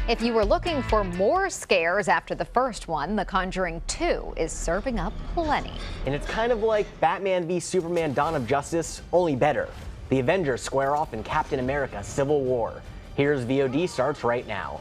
If you were looking for more scares after the first one, The Conjuring 2 is serving up plenty. And it's kind of like Batman v Superman: Dawn of Justice, only better. The Avengers square off in Captain America: Civil War. Here's VOD starts right now.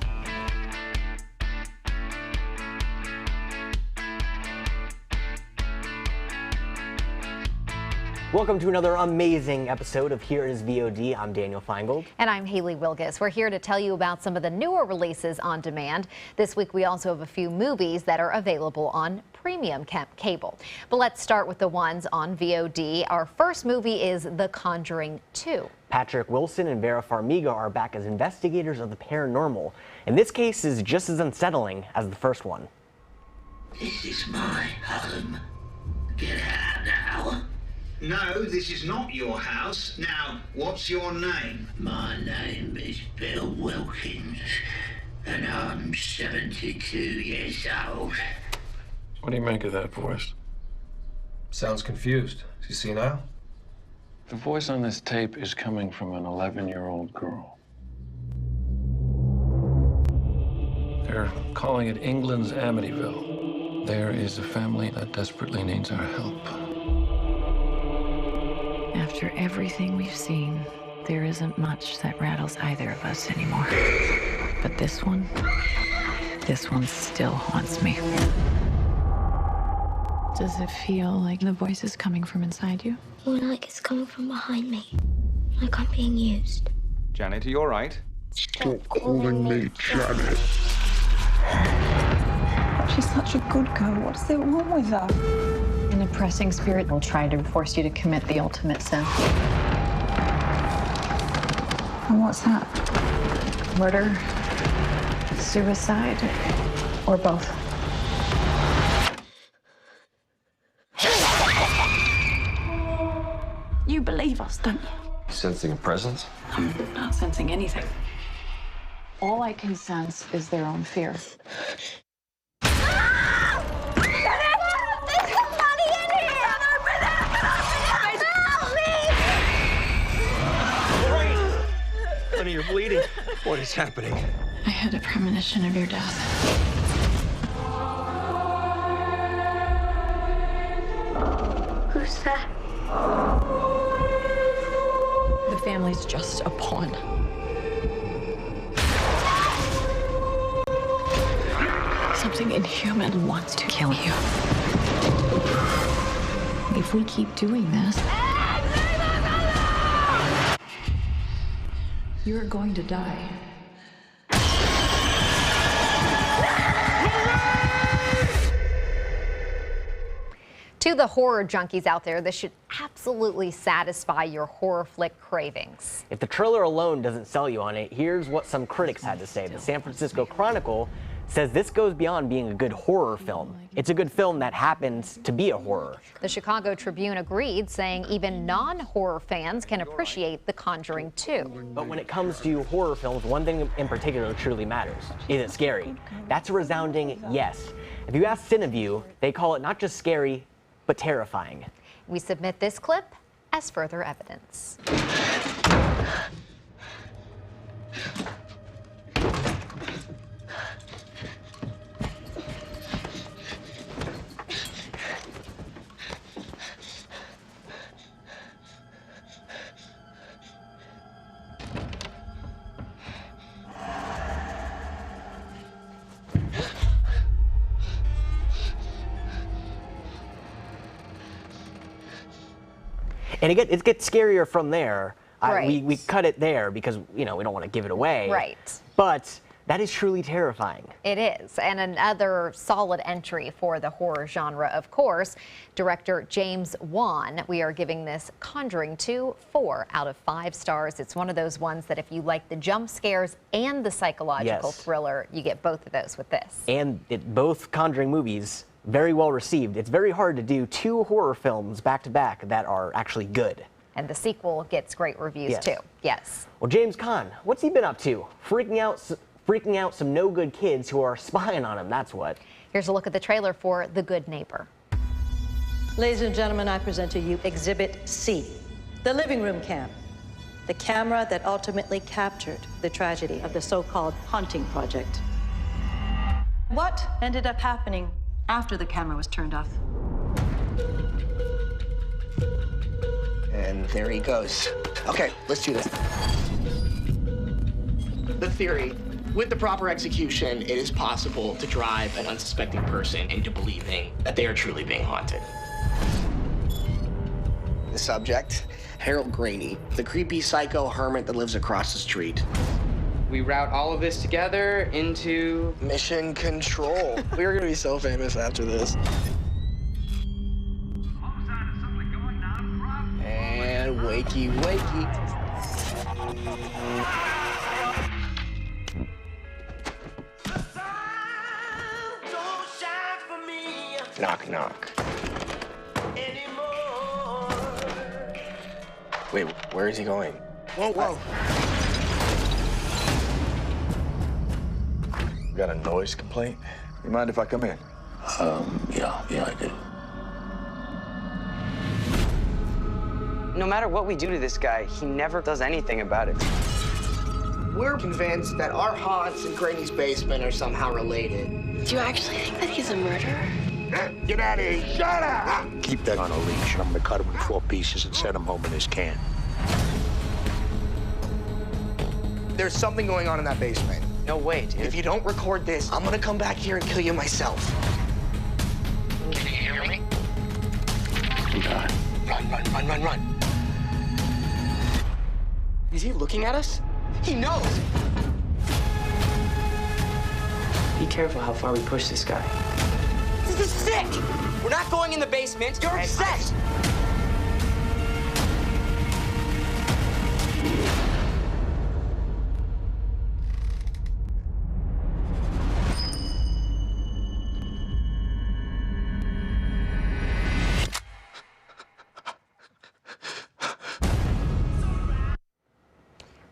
Welcome to another amazing episode of Here is VOD. I'm Daniel Feingold. And I'm Haley Wilgus. We're here to tell you about some of the newer releases on demand. This week we also have a few movies that are available on premium cable. But let's start with the ones on VOD. Our first movie is The Conjuring 2. Patrick Wilson and Vera Farmiga are back as investigators of the paranormal. And this case is just as unsettling as the first one. This is my home. Get out now. No, this is not your house. Now, what's your name? My name is Bill Wilkins, and I'm 72 years old. What do you make of that voice? Sounds confused. Do you see now? The voice on this tape is coming from an 11-year-old girl. They're calling it England's Amityville. There is a family that desperately needs our help. After everything we've seen, there isn't much that rattles either of us anymore. But this one still haunts me. Does it feel like the voice is coming from inside you? More like it's coming from behind me. Like I'm being used. Janet, are you all right? Stop calling me Janet. She's such a good girl. What's the wrong with her? An oppressing spirit will try to force you to commit the ultimate sin. And what's that? Murder, suicide, or both. You believe us, don't you? Sensing a presence? I'm not sensing anything. All I can sense is their own fear. Honey, you're bleeding. What is happening? I had a premonition of your death. Who's that? The family's just a pawn. Something inhuman wants to kill you. If we keep doing this, you're going to die. To the horror junkies out there, this should absolutely satisfy your horror flick cravings. If the trailer alone doesn't sell you on it, here's what some critics had to say. The San Francisco Chronicle says this goes beyond being a good horror film. It's a good film that happens to be a horror. The Chicago Tribune agreed, saying even non-horror fans can appreciate The Conjuring 2. But when it comes to horror films, one thing in particular truly matters. Is it scary? That's a resounding yes. If you ask Cineview, they call it not just scary, but terrifying. We submit this clip as further evidence. And it gets scarier from there. Right. We cut it there because, we don't want to give it away. Right. But that is truly terrifying. It is. And another solid entry for the horror genre, of course. Director James Wan. We are giving this Conjuring 2 4 out of 5 stars. It's one of those ones that if you like the jump scares and the psychological thriller, you get both of those with this. And both Conjuring movies, very well received. It's very hard to do 2 horror films back to back that are actually good. And the sequel gets great reviews too. Yes. Well, James Caan, what's he been up to? Freaking out some no good kids who are spying on him, that's what. Here's a look at the trailer for The Good Neighbor. Ladies and gentlemen, I present to you Exhibit C, the living room cam. the camera that ultimately captured the tragedy of the so-called haunting project. What ended up happening after the camera was turned off? And there he goes. Okay, let's do this. The theory, with the proper execution, it is possible to drive an unsuspecting person into believing that they are truly being haunted. The subject, Harold Graney, the creepy psycho hermit that lives across the street. We route all of this together into Mission Control. We are gonna be so famous after this. And wakey, wakey. Knock, knock. Wait, where is he going? Whoa, whoa. You got a noise complaint? You mind if I come in? Yeah, I do. no matter what we do to this guy, he never does anything about it. We're convinced that our haunts and Granny's basement are somehow related. Do you actually think that he's a murderer? Get out of here! Shut up! Keep that on a leash. I'm gonna cut him in 4 pieces and send him home in his can. There's something going on in that basement. No, wait. If you don't record this, I'm gonna come back here and kill you myself. Can you hear me? God. Run. Is he looking at us? He knows! Be careful how far we push this guy. This is sick! We're not going in the basement. You're obsessed!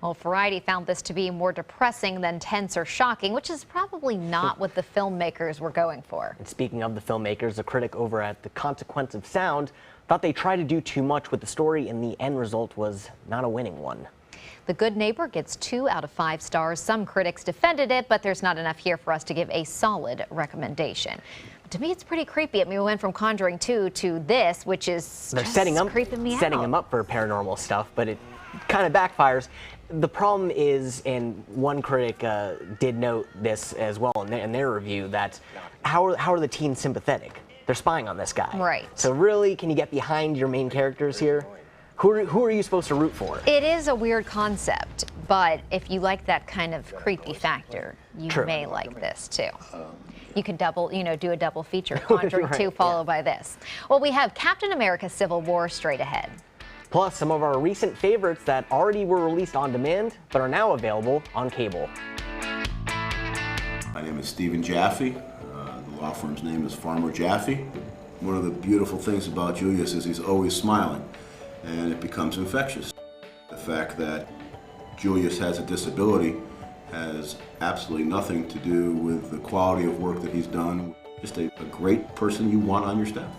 Well, Variety found this to be more depressing than tense or shocking, which is probably not what the filmmakers were going for. And speaking of the filmmakers, a critic over at The Consequence of Sound thought they tried to do too much with the story, and the end result was not a winning one. The Good Neighbor gets 2 out of 5 stars. Some critics defended it, but there's not enough here for us to give a solid recommendation. To me, it's pretty creepy. I mean, we went from Conjuring 2 to this, which is They're just setting creeping me out. him up for paranormal stuff, but it kind of backfires. The problem is, and one critic did note this as well in their review, that how are the teens sympathetic? They're spying on this guy. Right. So really, can you get behind your main characters here? Who are you supposed to root for? It is a weird concept, but if you like that kind of creepy factor, you may like this too. You can do a double feature, Conjuring 2 followed by this. Well, we have Captain America: Civil War straight ahead. Plus, some of our recent favorites that already were released on demand, but are now available on cable. My name is Stephen Jaffe. The law firm's name is Farmer Jaffe. One of the beautiful things about Julius is he's always smiling, and it becomes infectious. The fact that Julius has a disability has absolutely nothing to do with the quality of work that he's done. Just a great person you want on your staff.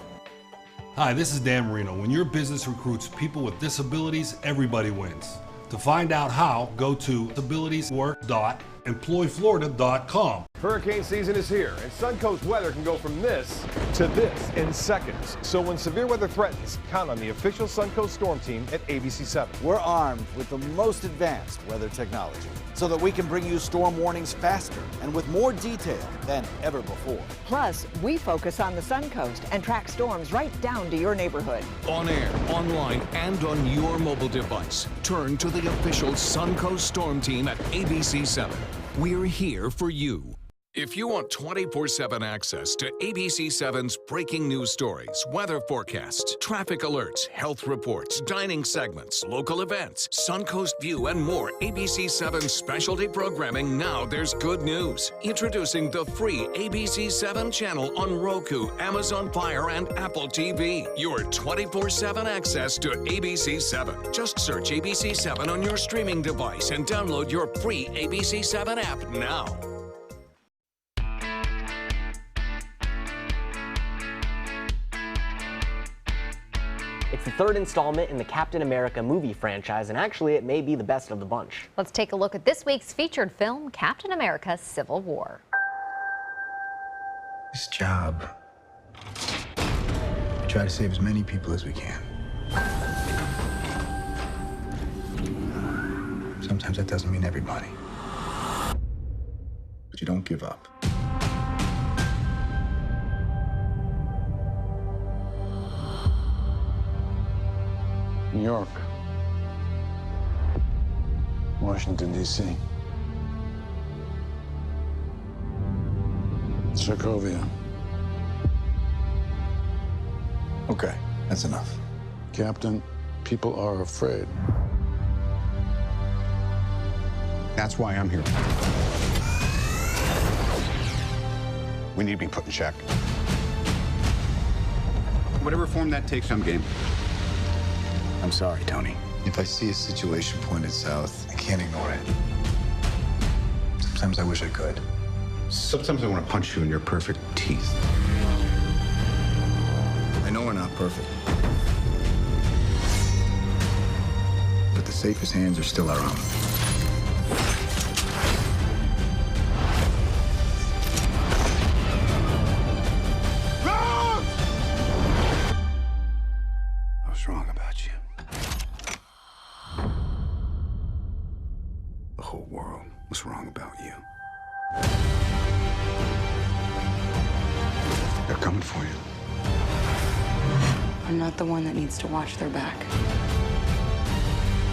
Hi, this is Dan Marino. When your business recruits people with disabilities, everybody wins. To find out how, go to disabilitieswork.employflorida.com. Hurricane season is here, and Suncoast weather can go from this to this in seconds. So when severe weather threatens, count on the official Suncoast Storm Team at ABC7. We're armed with the most advanced weather technology so that we can bring you storm warnings faster and with more detail than ever before. Plus, we focus on the Suncoast and track storms right down to your neighborhood. On air, online, and on your mobile device. Turn to the official Suncoast Storm Team at ABC7. We're here for you. If you want 24/7 access to ABC7's breaking news stories, weather forecasts, traffic alerts, health reports, dining segments, local events, Suncoast View, and more ABC7 specialty programming, now there's good news. Introducing the free ABC7 channel on Roku, Amazon Fire, and Apple TV. Your 24/7 access to ABC7. Just search ABC7 on your streaming device and download your free ABC7 app now. It's the third installment in the Captain America movie franchise, and actually it may be the best of the bunch. Let's take a look at this week's featured film, Captain America: Civil War. This job, we try to save as many people as we can. Sometimes that doesn't mean everybody. But you don't give up. New York. Washington, D.C. Sokovia. Okay, that's enough. Captain, people are afraid. That's why I'm here. We need to be put in check. Whatever form that takes, I'm game. I'm sorry, Tony. If I see a situation pointed south, I can't ignore it. Sometimes I wish I could. Sometimes I want to punch you in your perfect teeth. I know we're not perfect. But the safest hands are still our own. I was wrong about you. The whole world was wrong about you. They're coming for you. I'm not the one that needs to watch their back.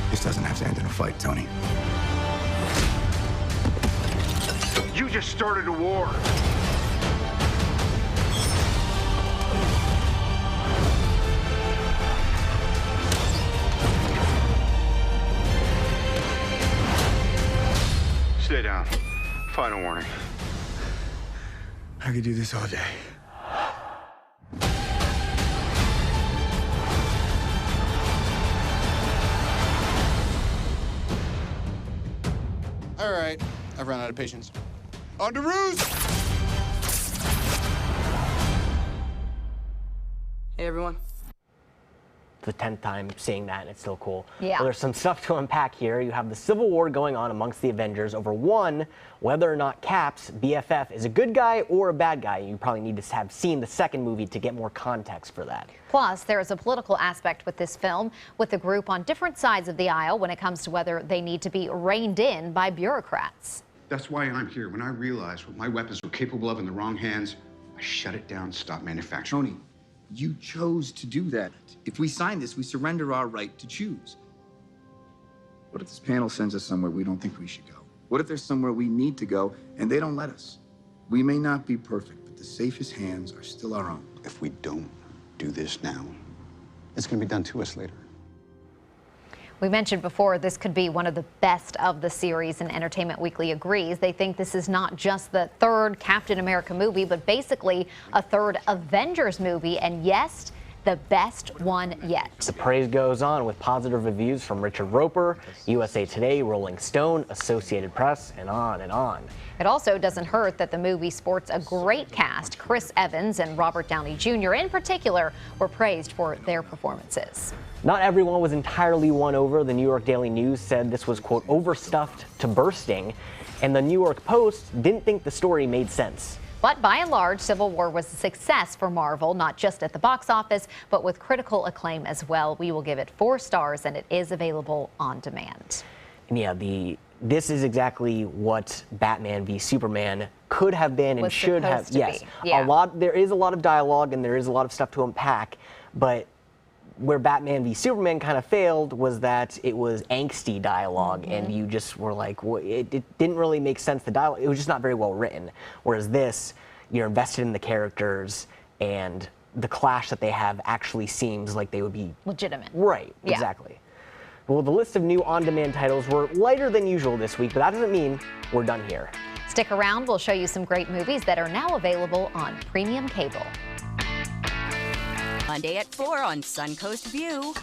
This doesn't have to end in a fight, Tony. You just started a war. Stay down. Final warning. I could do this all day. All right, I've run out of patience. On to roost! Hey, everyone. The 10th time seeing that, and it's still cool. Yeah. Well, there's some stuff to unpack here. You have the Civil War going on amongst the Avengers over whether or not Cap's BFF is a good guy or a bad guy. You probably need to have seen the second movie to get more context for that. Plus, there is a political aspect with this film, with the group on different sides of the aisle when it comes to whether they need to be reined in by bureaucrats. That's why I'm here. When I realized what my weapons were capable of in the wrong hands, I shut it down, stopped manufacturing. Tony, you chose to do that. If we sign this, we surrender our right to choose. What if this panel sends us somewhere we don't think we should go? What if there's somewhere we need to go and they don't let us? We may not be perfect, but the safest hands are still our own. If we don't do this now, it's going to be done to us later. We mentioned before this could be one of the best of the series, and Entertainment Weekly agrees. They think this is not just the third Captain America movie, but basically a third Avengers movie, and yes, the best one yet. The praise goes on with positive reviews from Richard Roper, USA Today, Rolling Stone, Associated Press, and on and on. It also doesn't hurt that the movie sports a great cast. Chris Evans and Robert Downey Jr. in particular were praised for their performances. Not everyone was entirely won over. The New York Daily News said this was, quote, overstuffed to bursting, and the New York Post didn't think the story made sense. But by and large, Civil War was a success for Marvel, not just at the box office, but with critical acclaim as well. We will give it 4 stars, and it is available on demand. And yeah, this is exactly what Batman v Superman could have been and should have. Yes, yeah. There is a lot of dialogue and there is a lot of stuff to unpack, but where Batman v Superman kind of failed was that it was angsty dialogue, and you just were like, well, it didn't really make sense. The dialogue, it was just not very well written. Whereas this, you're invested in the characters, and the clash that they have actually seems like they would be legitimate. Right, Yeah. exactly. Well, the list of new on-demand titles were lighter than usual this week, but that doesn't mean we're done here. Stick around, we'll show you some great movies that are now available on premium cable. Monday at 4 on Suncoast View.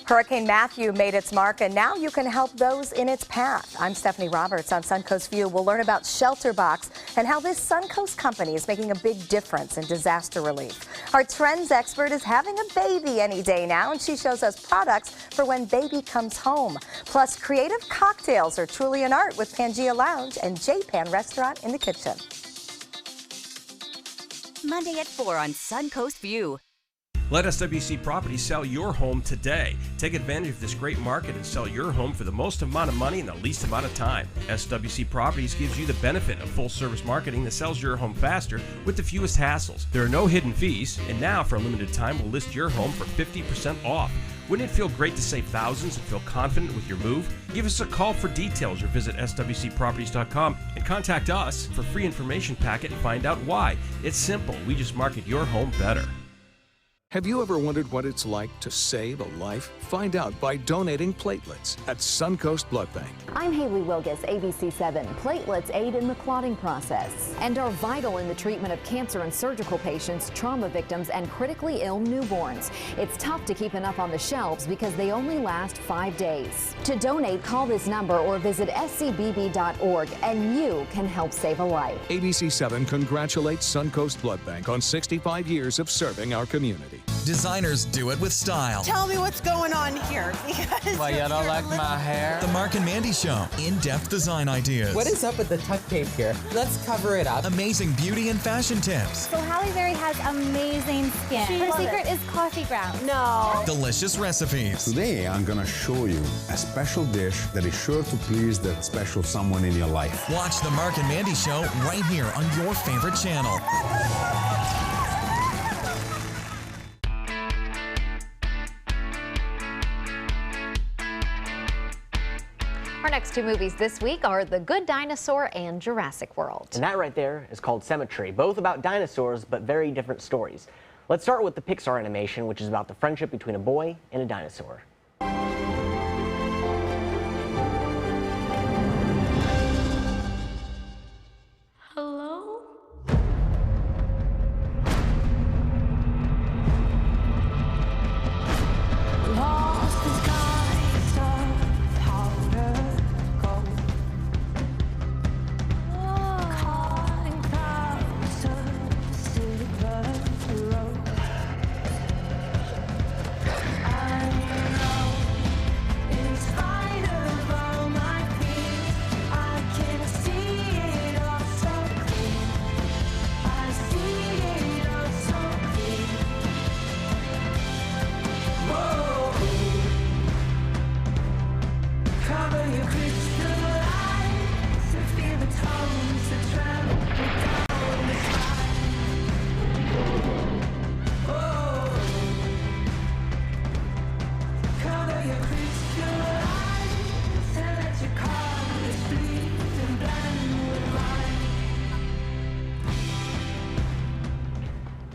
Hurricane Matthew made its mark, and now you can help those in its path. I'm Stephanie Roberts on Suncoast View. We'll learn about Shelterbox and how this Suncoast company is making a big difference in disaster relief. Our trends expert is having a baby any day now, and she shows us products for when baby comes home. Plus, creative cocktails are truly an art with Pangea Lounge and J-Pan Restaurant in the kitchen. Monday at 4 on Suncoast View. Let SWC Properties sell your home today. Take advantage of this great market and sell your home for the most amount of money in the least amount of time. SWC Properties gives you the benefit of full-service marketing that sells your home faster with the fewest hassles. There are no hidden fees, and now for a limited time, we'll list your home for 50% off. Wouldn't it feel great to save thousands and feel confident with your move? Give us a call for details or visit swcproperties.com and contact us for free information packet and find out why. It's simple. We just market your home better. Have you ever wondered what it's like to save a life? Find out by donating platelets at Suncoast Blood Bank. I'm Haley Wilgus, ABC7. Platelets aid in the clotting process and are vital in the treatment of cancer and surgical patients, trauma victims, and critically ill newborns. It's tough to keep enough on the shelves because they only last 5 days. To donate, call this number or visit scbb.org and you can help save a life. ABC7 congratulates Suncoast Blood Bank on 65 years of serving our community. Designers do it with style. Tell me what's going on here. Because well, you don't like my hair? The Mark and Mandy Show. In-depth design ideas. What is up with the tuck tape here? Let's cover it up. Amazing beauty and fashion tips. So Halle Berry has amazing skin. Her secret is coffee grounds. No. Delicious recipes. Today, I'm gonna show you a special dish that is sure to please that special someone in your life. Watch The Mark and Mandy Show right here on your favorite channel. Our next two movies this week are The Good Dinosaur and Jurassic World. And that right there is called Cemetery, both about dinosaurs, but very different stories. Let's start with the Pixar animation, which is about the friendship between a boy and a dinosaur. Hello?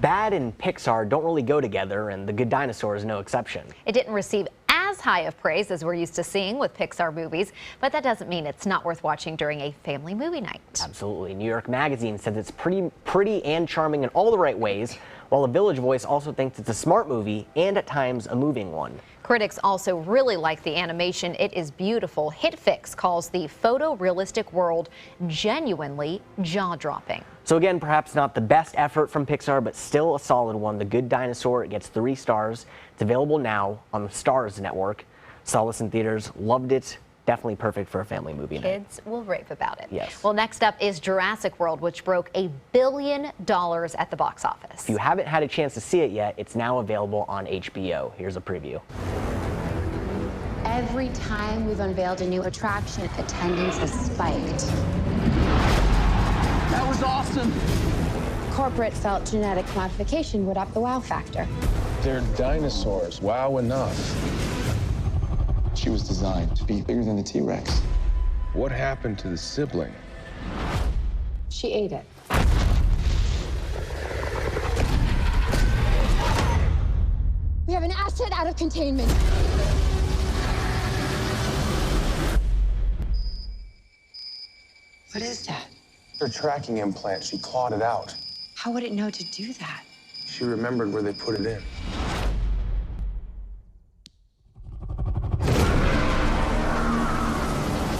Bad and Pixar don't really go together, and The Good Dinosaur is no exception. It didn't receive as high of praise as we're used to seeing with Pixar movies, but that doesn't mean it's not worth watching during a family movie night. Absolutely. New York Magazine says it's pretty and charming in all the right ways, while The Village Voice also thinks it's a smart movie and at times a moving one. Critics also really like the animation. It is beautiful. HitFix calls the photorealistic world genuinely jaw-dropping. So again, perhaps not the best effort from Pixar, but still a solid one. The Good Dinosaur, it gets 3 stars. It's available now on the Starz network. Saw this in theaters, loved it. Definitely perfect for a family movie night. Kids will rave about it. Yes. Well, next up is Jurassic World, which broke $1 billion at the box office. If you haven't had a chance to see it yet, it's now available on HBO. Here's a preview. Every time we've unveiled a new attraction, attendance has spiked. That was awesome. Corporate felt genetic modification would up the wow factor. They're dinosaurs. Wow enough. She was designed to be bigger than the T-Rex. What happened to the sibling? She ate it. We have an asset out of containment. What is that? Her tracking implant. She clawed it out. How would it know to do that? She remembered where they put it in.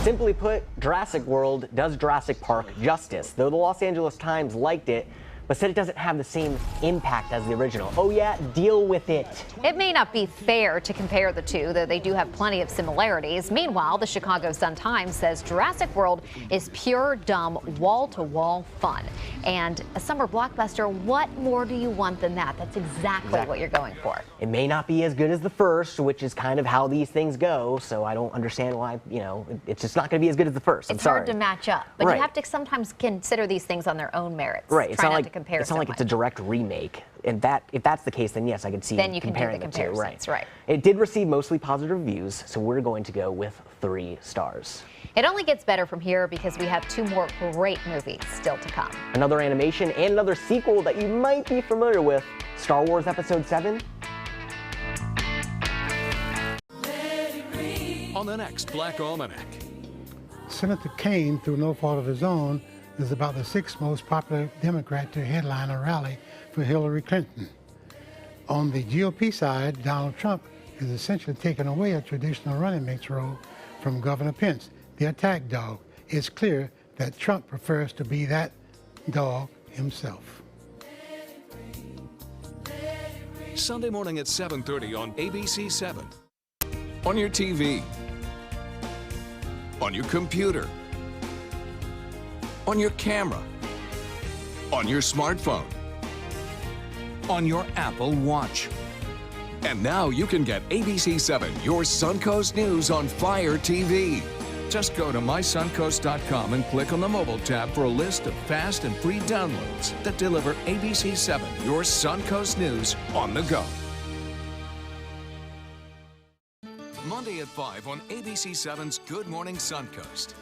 Simply put, Jurassic World does Jurassic Park justice, though the Los Angeles Times liked it, but said it doesn't have the same impact as the original. Oh yeah, deal with it. It may not be fair to compare the two, though they do have plenty of similarities. Meanwhile, the Chicago Sun-Times says Jurassic World is pure, dumb, wall-to-wall fun. And a summer blockbuster, what more do you want than that? That's exactly what you're going for. It may not be as good as the first, which is kind of how these things go, so I don't understand why, it's just not going to be as good as the first. It's hard to match up, but you have to sometimes consider these things on their own merits. Right. It's not like much. it's a direct remake. And if that's the case, then yes, I could see then you comparing can do the two. comparisons, right. It did receive mostly positive reviews, so we're going to go with 3 stars. It only gets better from here because we have 2 more great movies still to come. Another animation and another sequel that you might be familiar with, Star Wars Episode 7. On the next Black Almanac. Senator Kaine, through no fault of his own, is about the 6th most popular Democrat to headline a rally for Hillary Clinton. On the GOP side, Donald Trump is essentially taking away a traditional running mate's role from Governor Pence, the attack dog. It's clear that Trump prefers to be that dog himself. Sunday morning at 7:30 on ABC 7. On your TV. On your computer. On your camera. On your smartphone. On your Apple Watch. And now you can get ABC 7, your Suncoast News on Fire TV. Just go to mysuncoast.com and click on the mobile tab for a list of fast and free downloads that deliver ABC 7, your Suncoast News on the go. Monday at 5 on ABC 7's Good Morning Suncoast.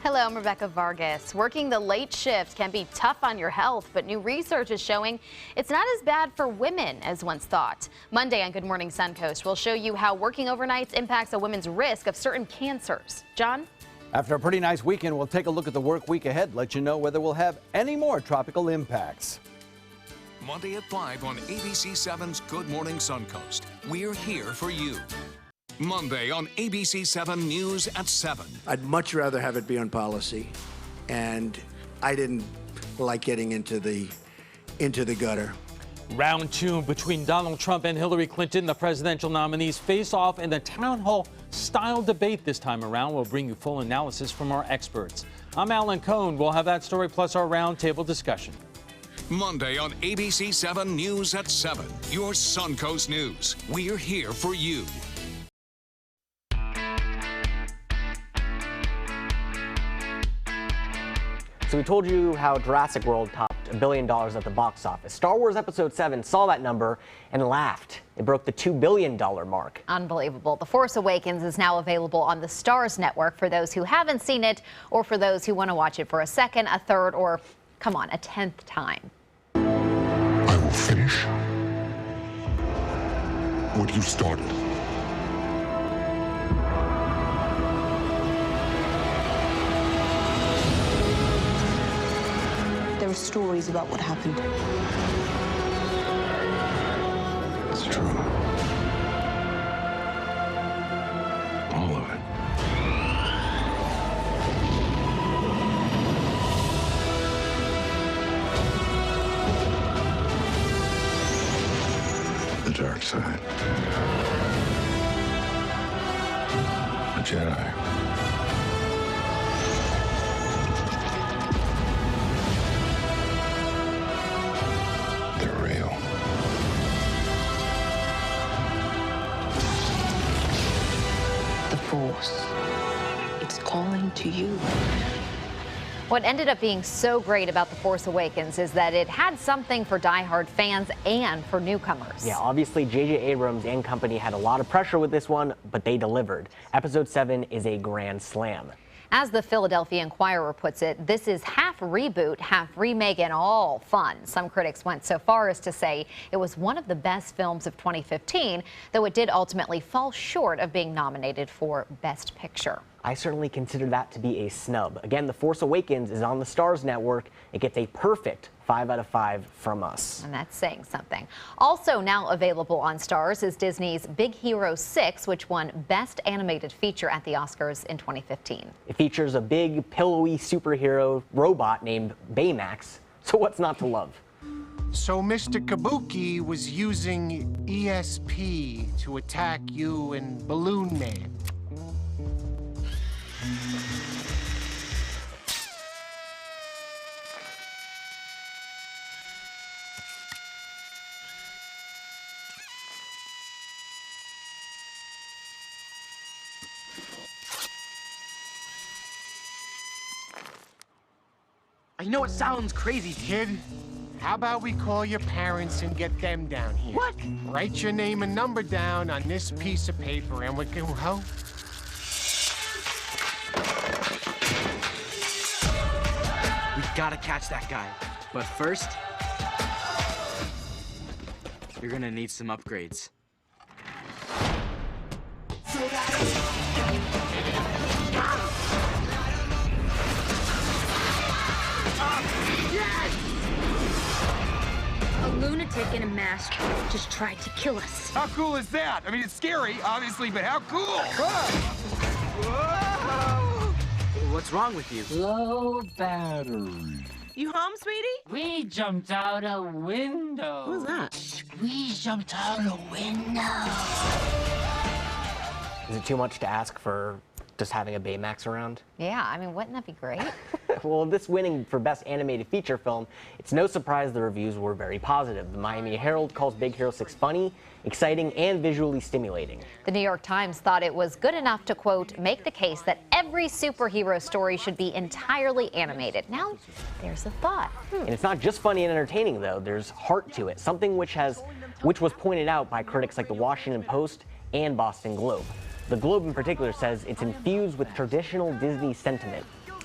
Hello, I'm Rebecca Vargas. Working the late shift can be tough on your health, but new research is showing it's not as bad for women as once thought. Monday on Good Morning Suncoast, we'll show you how working overnights impacts a woman's risk of certain cancers. John? After a pretty nice weekend, we'll take a look at the work week ahead, let you know whether we'll have any more tropical impacts. Monday at 5 on ABC 7's Good Morning Suncoast. We're here for you. Monday on ABC 7 News at 7. I'd much rather have it be on policy, and I didn't like getting into the gutter. Round 2 between Donald Trump and Hillary Clinton, the presidential nominees face off in the town hall style debate this time around. We'll bring you full analysis from our experts. I'm Alan Cohn. We'll have that story plus our roundtable discussion. Monday on ABC 7 News at 7. Your Suncoast News. We're here for you. So we told you how Jurassic World topped $1 billion at the box office. Star Wars Episode 7 saw that number and laughed. It broke the $2 billion mark. Unbelievable. The Force Awakens is now available on the Starz network for those who haven't seen it or for those who want to watch it for a second, a third, or, come on, a 10th time. I will finish what you started. There are stories about what happened. It's true. All of it. The dark side. The Jedi. Force. It's calling to you. What ended up being so great about The Force Awakens is that it had something for diehard fans and for newcomers. Yeah, obviously J.J. Abrams and company had a lot of pressure with this one, but they delivered. Episode 7 is a grand slam. As the Philadelphia Inquirer puts it, this is half reboot, half remake, and all fun. Some critics went so far as to say it was one of the best films of 2015, though it did ultimately fall short of being nominated for Best Picture. I certainly consider that to be a snub. Again, The Force Awakens is on the Starz Network. It gets a perfect 5 out of 5 from us. And that's saying something. Also now available on Starz is Disney's Big Hero 6, which won Best Animated Feature at the Oscars in 2015. It features a big, pillowy superhero robot named Baymax. So what's not to love? So Mr. Kabuki was using ESP to attack you and Balloon Man. I know it sounds crazy, Kid, how about we call your parents and get them down here? What? Write your name and number down on this piece of paper and we can help. We gotta catch that guy. But first, you're gonna need some upgrades. A lunatic in a mask just tried to kill us. How cool is that? I mean, it's scary, obviously, but how cool? What's wrong with you? Low battery. You home, sweetie? We jumped out a window. What was that? We jumped out a window. Is it too much to ask for just having a Baymax around? Yeah, I mean, wouldn't that be great? Well, this winning for Best Animated Feature Film, it's no surprise the reviews were very positive. The Miami Herald calls Big Hero 6 funny, exciting, and visually stimulating. The New York Times thought it was good enough to, quote, make the case that every superhero story should be entirely animated. Now, there's a thought. And it's not just funny and entertaining, though. There's heart to it, something which was pointed out by critics like the Washington Post and Boston Globe. The Globe in particular says it's infused with traditional Disney sentiment.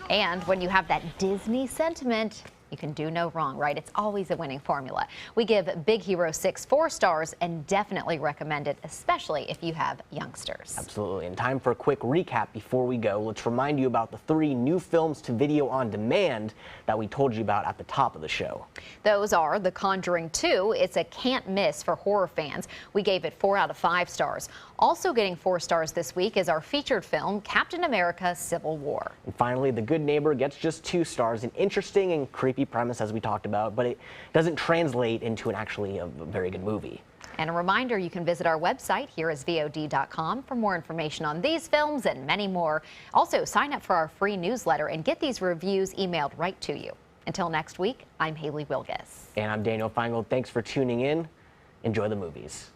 And when you have that Disney sentiment, you can do no wrong, right? It's always a winning formula. We give Big Hero 6 4 stars and definitely recommend it, especially if you have youngsters. Absolutely. And time for a quick recap before we go. Let's remind you about the 3 new films to video on demand that we told you about at the top of the show. Those are The Conjuring 2. It's a can't miss for horror fans. We gave it 4 out of 5 stars. Also getting 4 stars this week is our featured film, Captain America: Civil War. And finally, The Good Neighbor gets just 2 stars. An interesting and creepy premise, as we talked about, but it doesn't translate into a very good movie. And a reminder, you can visit our website, here is VOD.com, for more information on these films and many more. Also, sign up for our free newsletter and get these reviews emailed right to you. Until next week, I'm Haley Wilgus. And I'm Daniel Feingold. Thanks for tuning in. Enjoy the movies.